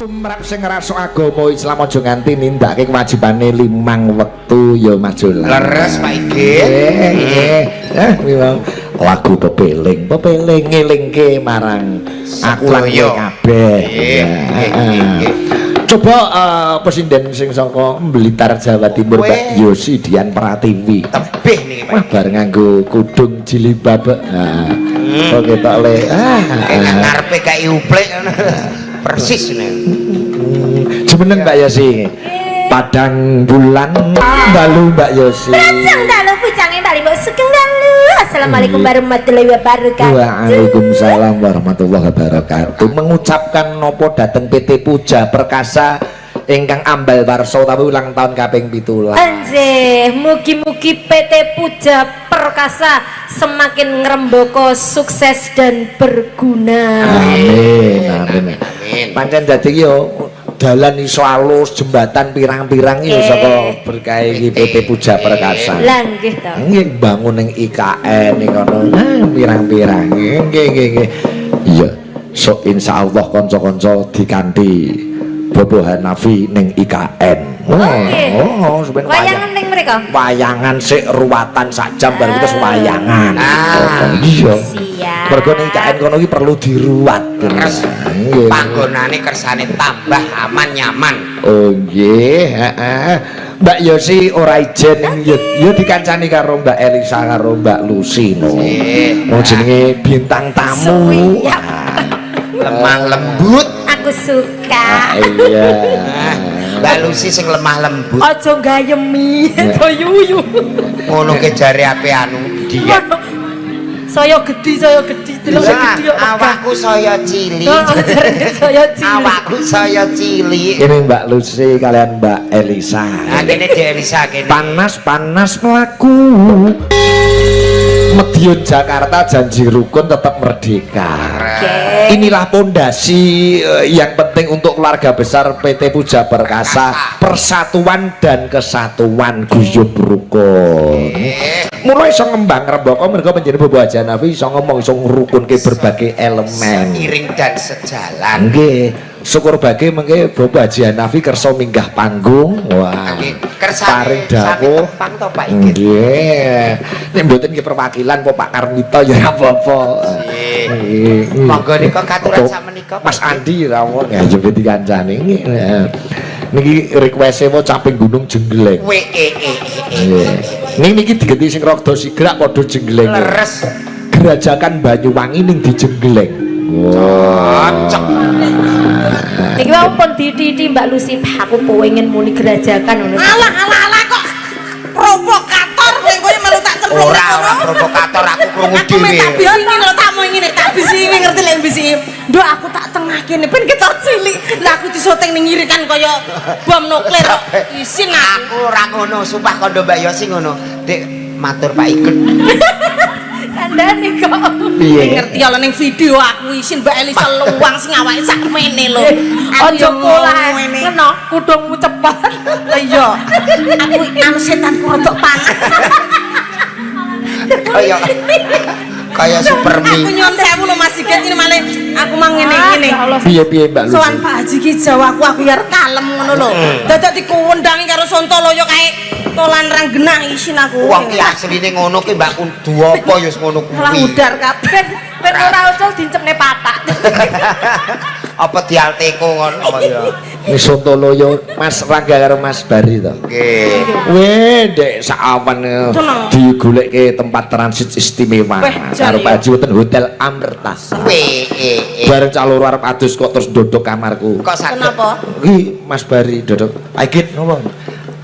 Tumrap sing ngrasuk agama Islam aja nganti nindakake kewajibane 5 wektu ya Mas Jolan. Leres Pak Igit. Memang lagu pepeling ngelingke marang aku lan kabeh. Coba presiden sing saka Blitar Jawa Timur Pak Yosi Dian Pratiwi. Tebih niki Pak. Wah bar nganggo kudung jilbab. Kok ketok le. Ngarepe kayak uplek persis nih. Jemeneng Mbak Yosi. Padang bulan dalu Mbak Yosi. Rajang dalu pujange bali mbok sugeng dalu. Assalamualaikum warahmatullahi wabarakatuh. Waalaikumsalam warahmatullahi wabarakatuh. Mengucapkan nopo dateng PT Puja Perkasa ingkang ambal warsa utawi ulang tahun kaping 17. Anjih, mugi-mugi PT Puja Perkasa semakin ngrembaka sukses dan berguna. Amin, amin. Pancen dadi yo dalan iso alus, jembatan pirang-pirang iki saka berkah iki PT Puja Perkasa. Lah nggih to. Nggih bangun ning IKN iki kono. Pirang-pirang. Nggih. Iya. So insyaallah kanca-kanca dikanthi Bobo Hanafi ning IKN. Wayangan ning mriko. Wayangan sik ruwatan sak jam baru terus wayangan. Iya. Siap. Mergo ning IKN kono iki perlu diruwat. Terus panggonane kersane tambah aman nyaman. Oh nggih, heeh. Mbak Yosi ora ijen ya dikancani karo Mbak Elisa karo Mbak Lucy no. Mau jenenge bintang tamu. Lemah lembut. Aku suka. Iya. Mbak Lucy sing lemah lembut. Aja gayemi, to yuyu. Ngono ke jare ape anu dia. Saya gedhi delok gedhi kok. Awakku saya cilik. Saya cilik. Awakku saya cilik. Ini Mbak Lucy kalian Mbak Elisa. Nah, kene Dek Elisa kene. Panas melaku. Medion Jakarta janji rukun tetap merdeka. Inilah pondasi yang penting untuk keluarga besar PT Puja Perkasa, persatuan dan kesatuan guyub rukun. Mulai iso ngembang rembaka mereka menjadi Bobo Haji Hanafi iso ngomong iso ngrukunke berbagai elemen. Seiring dan sejalan. Nggih. Syukur bagi mengke Bobo Haji Hanafi kersa minggah panggung. Wah. Paring dawuh. Tempang to Pak Igit. Nggih. Nek mboten nggih perwakilan Pak Karmito ya ora apa-apa. Nggih. Monggo nika katuran sakmenika Mas Andi rawuh ya yo dikancani nggih. Niki request-e wae caping Gunung Jenggeleng. Niki digenti sing rada sigrak padha jenggeleng. Leres. Gerajakan Banyuwangi ning di Jenggeleng. Cocok. Iki wae pun diti Mbak Lucy, aku pengen muni gerajakan ngono. Alah kok provokator kowe melu tak cemplung. Ora provokator aku krungu Aku dhewe. tak bisingi lho tak mau ngene tak bisingi ngerti lek bisingi. Nduk aku tak tengah kene ben ketok cilik. Lah aku disoting ning ngiri kan kaya bom nuklir kok. Isin Aku ora ngono, sumpah kondo Mbak Yosi ngono. Dik matur Pak Igit. Kandhane kok. ngerti ala ning video aku isin Mbak Elisa luwang sing awake sak mene lho. Aja pola ngeno kudungmu cepat. Lah iya. Aku anu setanku rodok panas. Kaya Supermi. Aku nyuwun sewu lho Mas Igit ini malih aku mang ngene-ngene. Piye Mbak Lucy? Sowan Pak Haji ki Jawa aku ya kalem ngono lho. Dadak dikuwendangi karo Sontoloyo kae tolan ranggenah isin aku. Wong ki asline ngono ki Mbak kudu apa ya ngono Lah kuwi. udar kabeh. Ben ora usul dincepne papak. Apa dialteko ngono apa ya. Wis Sontoloyo Mas Rangga karo Mas Bari to. Nggih. Weh, dek sawan digolekke tempat transit istimewa. Karo Pak Haji wonten Hotel Amertas. Bareng cah loro arep adus kok terus ndodok kamarku. Kok saged? Kenapa? Iki Mas Bari ndodok. Pak Igit napa?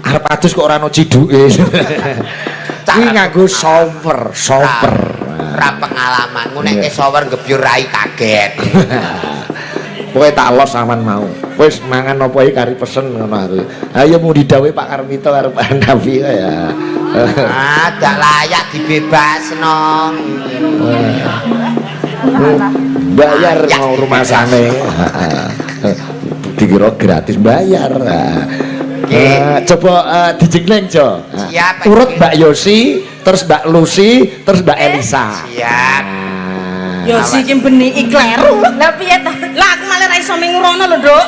Arep adus kok ora ono ciduke. Iki nganggo shower. Ora pengalaman. Nek ke shower gebyur rai kaget. Kowe tak los aman mau. Wis mangan apa iki kari pesen ngono aku. Ayo mau didhawuhi Pak Karmito karo Pak Hanafi ya. Dak layak dibebasno. Bayar mau rumah sana. Dikira gratis bayar. Coba dijengkleng Jo. Siap. Urut Mbak Yosi, terus Mbak Lucy, terus Mbak Elisa. Siap. Ya sih iki beni ikleru. Lah piye ta? Lah aku malah ra iso mengurono lho, Nduk.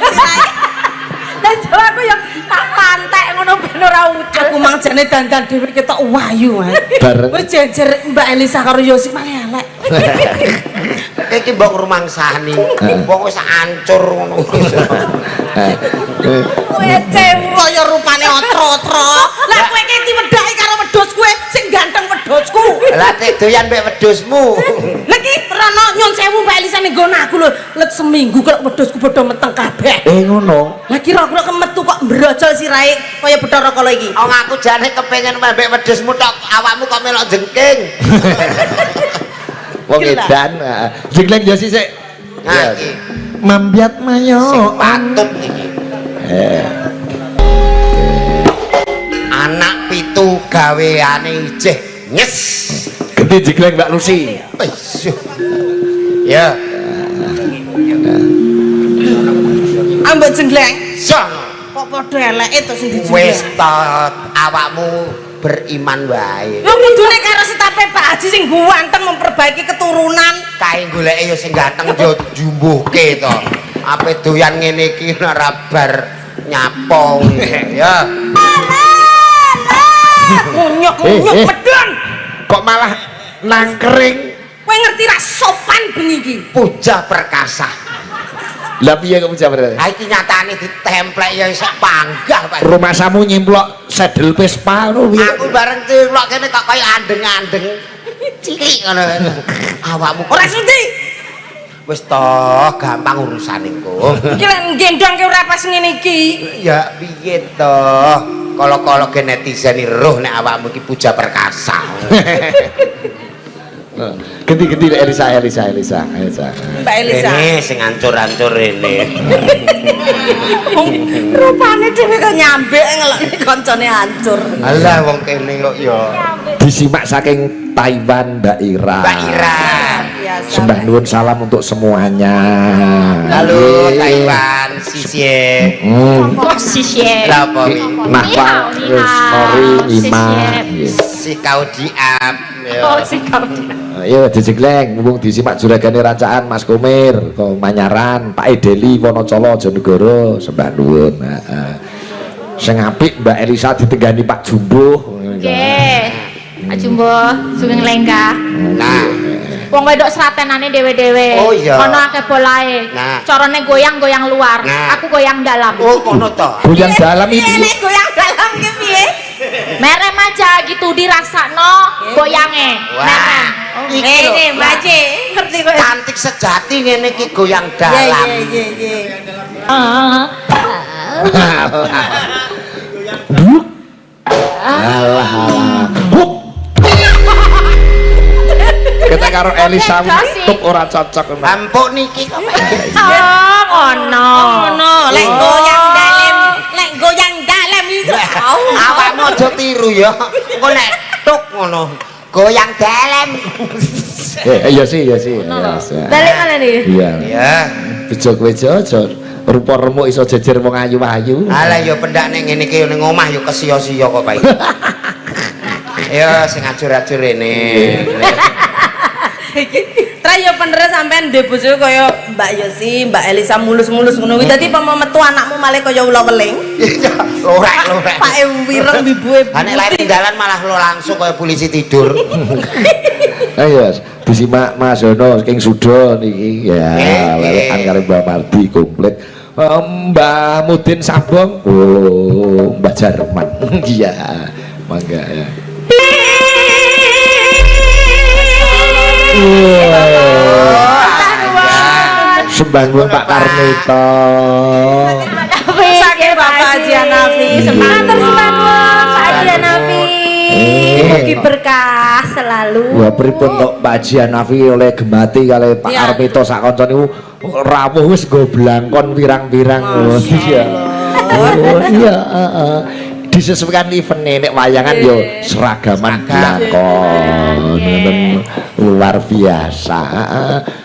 Jajal aku ya tak pantek ngono ben ora ucul. Aku mang jane dandan dhewe ketok wayu ae. Bareng. Wis jejer Mbak Elisa karo Yosi malah elek. Iki mbok rumangsani. Wong wis hancur ngono. Kowe cewu kaya rupane otro-otro. Lah kowe iki diwedhaki karo wedhus kowe sing ganteng wedhusku. Lah tek doyan mbek wedhusmu. Lah iki rono nyun sewu Mbak Elisa ning nggon aku lho. Let seminggu kok wedhusku padha meteng kabeh. Ngono. Lah kira-kira kemetu kok brojol sirahe kaya Bathara Kala iki. Wong aku jane kepengin mbek wedhusmu tok, awakmu kok melok jengking. Wong edan. Jengleng yo sik. Nah iki Mambiat mayo. sing patut iki. Anak pitu gaweane ijeh nyes. Gede jengleng Mbak Lucy. Wis. Ya, Ambek jengleng sono. kok padha eleke to sing Wis dijengleng. to awakmu beriman wae. Yo kudune karo setape Pak Haji sing ganteng memperbaiki keturunan. Kae goleke ya sing ganteng yo jumbuhke to. Ape doyan ngene iki ora bar nyapo ya. Ngunyuk-ngunyuk medun. Kok malah nangkring? Kowe ngerti ra sopan bengi iki? Puja perkasa. Lah piye kok jabar? Ha iki nyatane ditemplek ya iso panggah Pak. Rumah samu nyemplok sedel Vespa ngono piye? Aku bareng celok kene kok kaya andeng-andeng. Cilik ngono. Awakmu Ora sudi. wis toh gampang urusan iku. Iki lek gendong ke ora pas ngene iki. Ya piye toh? Kala-kala ge netizen roh nek awakmu iki puja perkasa. Ganti Elisa. Mbak Elisa. Ini sing ancur-ancur ini. Rupane dhewe kok nyambek ngelokne kancane hancur. Alah wong kene kok ya. Disimak saking Taiwan Mbak Ira. Mbak Ira. Biasa. Sembah nuwun salam untuk semuanya. Halo Taiwan, Sisie. Posisi. Lah apa wi? Nahwa, Nori, Ima. Si kau diap. Oh si kau. Ayo dijegleng, mumpung disimak juragane racaan Mas Komir, ke Manyaran, Pak Edeli, Wonocolo, Jonegoro, sembah nuwun. Sing apik Mbak Elisa ditenggani Pak Jumbo. Nggih. Pak Jumbo sugeng lenggah. Nah, Wong wedok seratenane dhewe-dhewe. Oh, iya. Ono akeh bolae. Nah. Carane goyang-goyang luar. Nah. Aku goyang dalam. oh kono to. Goyang dalam Piye ini. nek goyang dalam ki piye? Merem aja gitu dirasakno goyange. Wah. Merem. Iki lho. Ini Baje, ngerti kok. Cantik sejati ngene iki goyang Iya dalam. iya. Alah. Kita karo Elisa tuk ora cocok. Empuk niki kok. Ono. Ono, lek goyang dalem itu. Awakmu aja tiru ya. Engko nek tuk ngono. Goyang dalam. Iya sih. Balik mana nih? Iya. Ya. Bejo kowe aja rupa remuk iso jejer wong ayu-ayu. Alah ya pendak nek ngene iki ning omah ya kesiya-siya kok kae. Ya sing ajur-ajur rene. Tra yo bener sampean ndek bojo kaya Mbak Yosi, Mbak Elisa mulus-mulus ngono kuwi. Dadi pama metu anakmu malah kaya ula weling. Lorek. Pak wireng bibuhe. Ha nek lair tinggalan malah lo langsung kaya polisi tidur. Ayo disimak Mas Yono saking Sudo niki ya lelekan karo Mbak Mardi komplit. Mbak Mudin Sambong. Oh, Mbak Jarman. Iya. Mangga ya. Sembah nuwun Pak Karnito. Saking Bapak Haji Hanafi, Matur sembah nuwun Pak Haji Hanafi. Mugi berkah selalu. Wah pripun tok Pak Haji Hanafi oleh gemati kali Pak Iya. Karnito sak kanca niku rawuh wis nggo blangkon pirang-pirang. Oh iya. Oh iya, heeh. Disesuaikan event nek wayangan yo seragaman blangkon. Luar biasa.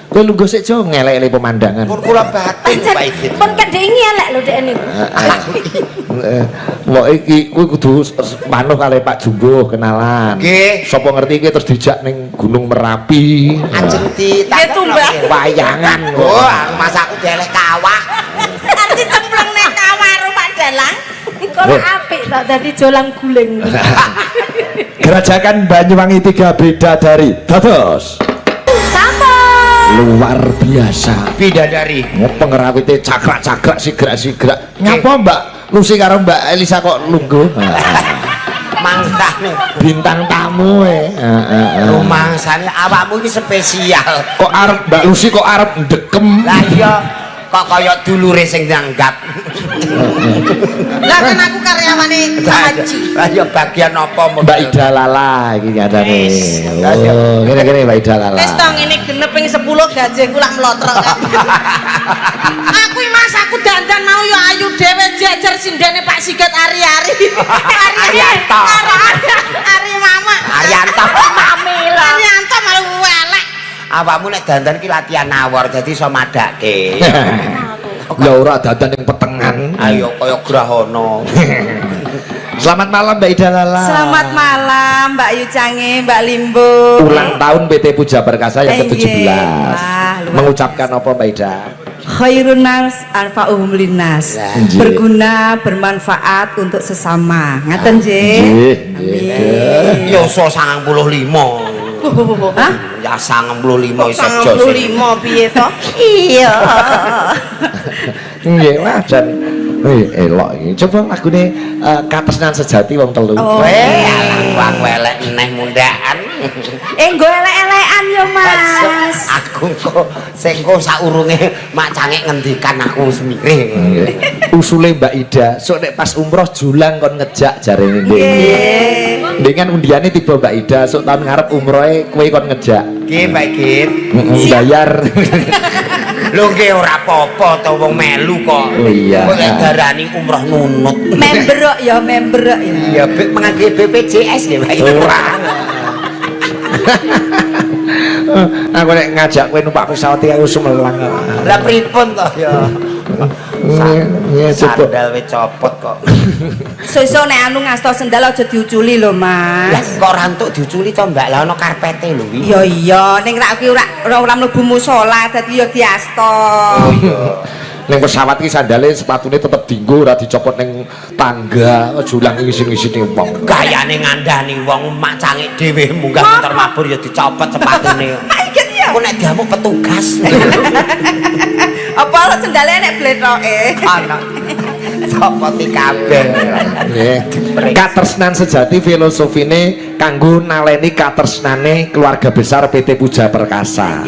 Kowe lungguh sik jo ngelek-elek pemandangan. Pun kula batin Pak Idin. Pun kendhengi elek lho dek niku. Wah iki kowe kudu manuh kali Pak Jumbo kenalan. Nggih. Sapa ngerti iki terus dijak ning Gunung Merapi. Ajeng Gitu, Mbak. Wayangan. Oh, mas aku deleh kawah. Nanti cemplung nek kawah rumah Ora apik tak dadi jolang guling. Gerajakan Banyuwangi 3 bidadari dados luar biasa. Bidadari. Pengerawite cakrak-cakrak sigrak-sigrak. Ngapa Mbak Lucy karo Mbak Elisa kok lungguh? Mangkane Bintang tamu rumangsane awakmu iki spesial. Kok arep Mbak Lucy kok arep ndekem. Lah iya kok kaya dulure sing nanggap. Lah kan aku karyawane Haji. Lah ya bagian apa Mbak Ida Lala iki ngadane. Oh, ngene-ngene Mbak Ida Lala. Wis to ngene genep ping 10 gajiku lak mlotrok. Aku Mas aku dandan mau yo ayu dhewe jajar sindene Pak Sigat Ari-ari. Arianto. Ari Mama. Arianto. Mamila. Arianto malu elek. Awakmu nek dandan ki latihan nawar dadi iso madake. Lah ora dadan ning petengan. Ayo kaya grahana. Selamat malam Mbak Ida Lala. Selamat malam Mbak Yu Cange, Mbak Limbo. Ulang tahun PT Puja Perkasa yang ke-17. Wah, luar Mengucapkan apa Mbak Ida? Khairun nas anfa'uhum linnas. Nggih. Berguna, bermanfaat untuk sesama. Ngaten nggih. Nggih. Yo so 95. Hah? Ya 95 iso 95 piye to? Iya. Nggih, wajan. Elok iki. Coba lagune Katresnan Sejati wong telu. Wang welek neh mundaan. Nggo elek-elekan yo, Mas. Aku kok sing kok saurunge mak cangek ngendikan aku semire. Usule Mbak Ida, sok nek pas umroh julang kon ngejak jarene ndek. Ndek kan undiane tiba Mbak Ida, sok tahun ngarep umrohe kowe kon ngejak. Nggih, Mbak Git. Bayar. Lho nggih ora apa-apa to wong melu kok. Oh iya. Kok darani umroh nunut. Member ya, member ya. Iya, mengangge BPJS nggih, Mbak. Ora. Aku nek ngajak kowe numpak pesawat iki aku sumelang. Lah pripun to ya? Nggih, coba. Sandal wis copot kok. Sesuk nek anu ngasta sendal aja diuculi lho, Lah Mas. kok ora entuk diuculi to, Mbak? Lah ono karpete lho iki. Iya iya, ning rak kuwi ora mlebu musala dadi ya diasta. Oh iya. Ning pesawat iki sandale sepatune tetep dienggo ora dicopot ning tangga, julang ngisi-ngisine wong. Gayane ngandani wong mak cangik dhewe munggah motor mabur ya dicopot sepatune. Aiket ya. Aku nek diamuk petugas. Apa sendale nek blethoke? Ana. Copoti kabeh. Nggih. Katresnan Sejati filosofine kanggo naleni katresnane keluarga besar PT Puja Perkasa.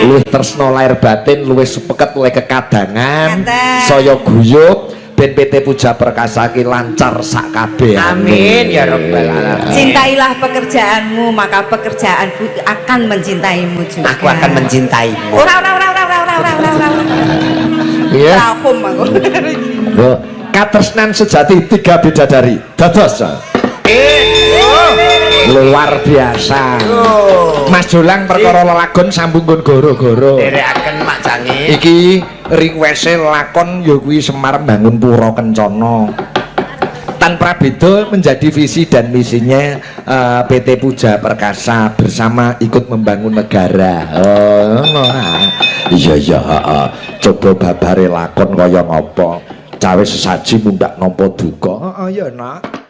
Luwih tresna lahir batin, luwih supeket, luwih kekadangan, Ngaten. saya guyub ben PT Puja Perkasa ki lancar sak kabeh. Amin ya rabbal alamin. Cintailah pekerjaanmu, maka pekerjaanku akan mencintaimu juga. Aku akan mencintaimu. Ora. Iya. Rahum aku. Loh, Katresnan Sejati 3 bidadari. Dados. Luar biasa. Mas Jolang perkara lelagon sambung nggon goro-goro. Derekaken mak cangik. Iki request lakon ya kuwi Semar Bangun Pura Kencana. Tanpa beda menjadi visi dan misinya PT Puja Perkasa bersama ikut membangun negara. Iya coba babare lakon kaya ngapa cawe sesaji mundak nampa duka. Ya nak.